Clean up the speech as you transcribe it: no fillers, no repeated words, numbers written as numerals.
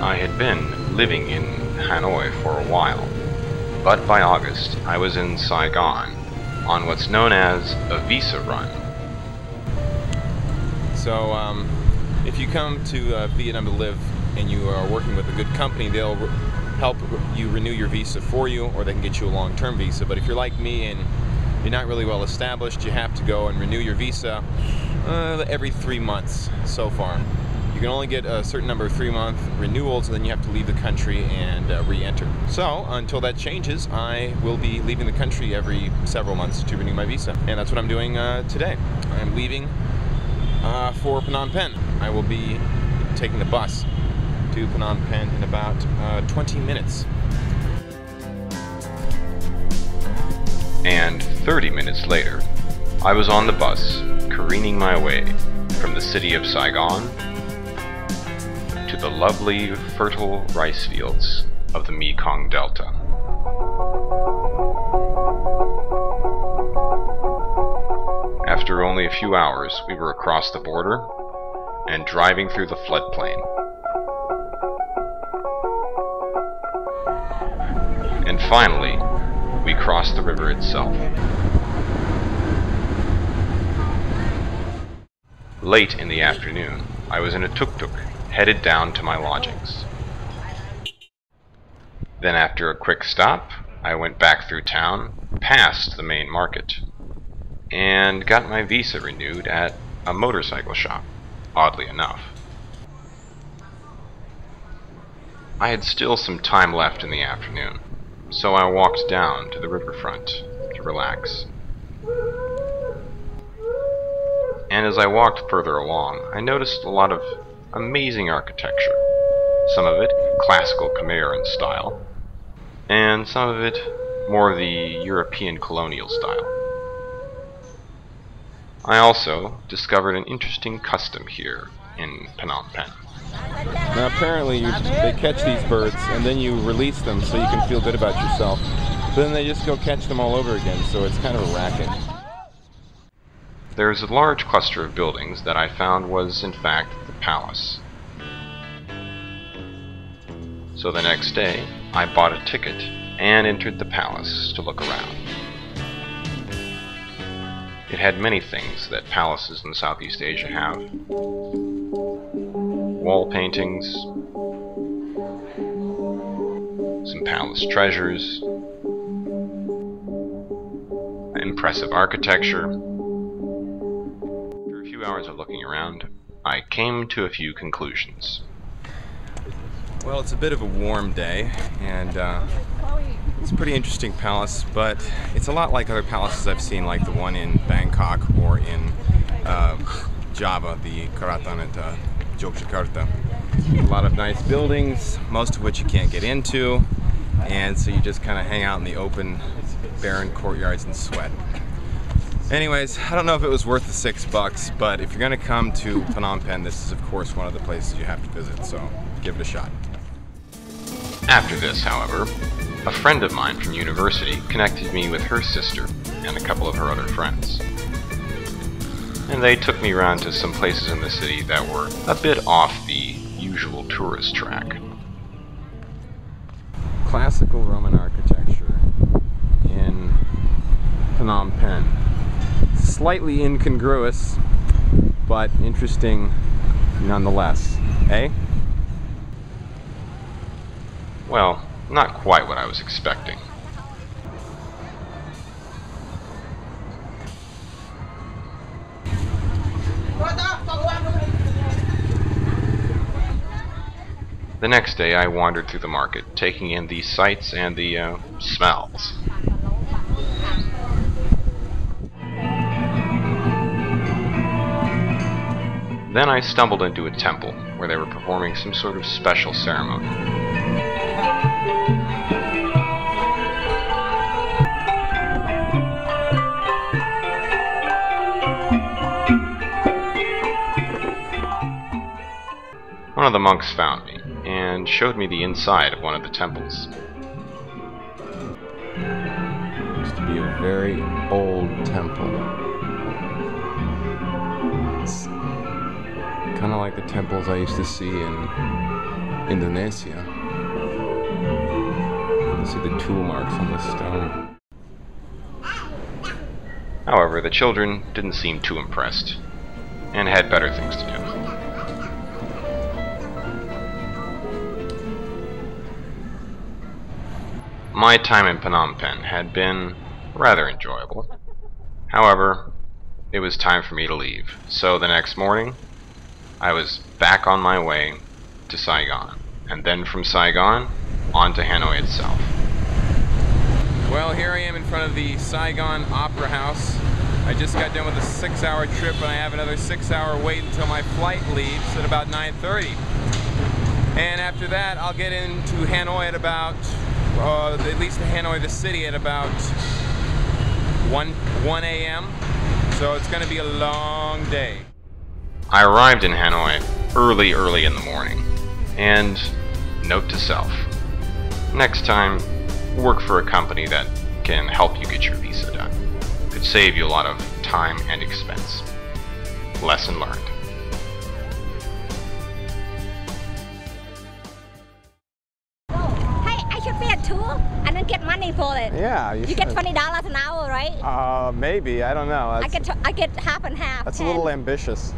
I had been living in Hanoi for a while, but by August I was in Saigon on what's known as a visa run. So if you come to Vietnam to live and you are working with a good company, they'll help you renew your visa for you, or they can get you a long-term visa. But if you're like me and you're not really well established, you have to go and renew your visa every 3 months so far. You can only get a certain number of 3-month renewals, and then you have to leave the country and re-enter. So until that changes, I will be leaving the country every several months to renew my visa, and that's what I'm doing today. I'm leaving for Phnom Penh. I will be taking the bus to Phnom Penh in about 20 minutes. And 30 minutes later, I was on the bus, careening my way from the city of Saigon to the lovely, fertile rice fields of the Mekong Delta. After only a few hours, we were across the border and driving through the floodplain. And finally, we crossed the river itself. Late in the afternoon, I was in a tuk-tuk, headed down to my lodgings. Then after a quick stop, I went back through town, past the main market, and got my visa renewed at a motorcycle shop, oddly enough. I had still some time left in the afternoon, so I walked down to the riverfront to relax. And as I walked further along, I noticed a lot of amazing architecture, some of it classical Khmer in style, and some of it more of the European colonial style. I also discovered an interesting custom here in Phnom Penh. Now apparently they catch these birds and then you release them so you can feel good about yourself. But then they just go catch them all over again, so it's kind of a racket. There's a large cluster of buildings that I found was in fact the palace. So the next day I bought a ticket and entered the palace to look around. It had many things that palaces in Southeast Asia have. Wall paintings, some palace treasures, impressive architecture. After a few hours of looking around, I came to a few conclusions. Well, it's a bit of a warm day, and it's a pretty interesting palace, but it's a lot like other palaces I've seen, like the one in Bangkok or in Java, the Karaatan at Yogyakarta. A lot of nice buildings, most of which you can't get into, and so you just kind of hang out in the open, barren courtyards and sweat. Anyways, I don't know if it was worth the $6, but if you're going to come to Phnom Penh, this is of course one of the places you have to visit, so give it a shot. After this, however, a friend of mine from university connected me with her sister and a couple of her other friends. And they took me around to some places in the city that were a bit off the usual tourist track. Classical Roman architecture in Phnom Penh. Slightly incongruous, but interesting nonetheless, eh? Well, not quite what I was expecting. The next day I wandered through the market, taking in the sights and the smells. Then I stumbled into a temple where they were performing some sort of special ceremony. One of the monks found me and showed me the inside of one of the temples. It used to be a very old temple. It's kind of like the temples I used to see in Indonesia. You see the tool marks on the stone. However, the children didn't seem too impressed, and had better things to do. My time in Phnom Penh had been rather enjoyable. However, it was time for me to leave, so the next morning, I was back on my way to Saigon, and then from Saigon, on to Hanoi itself. Well, here I am in front of the Saigon Opera House. I just got done with a 6-hour trip, and I have another 6-hour wait until my flight leaves at about 9:30. And after that, I'll get into Hanoi at about, at least Hanoi the city, at about 1 a.m. So it's going to be a long day. I arrived in Hanoi early in the morning, and note to self, next time, work for a company that can help you get your visa done. Could save you a lot of time and expense. Lesson learned. Hey, I should be a tour and then get money for it. Yeah, you get $20 an hour, right? Maybe, I don't know. I get half and half. That's 10. A little ambitious.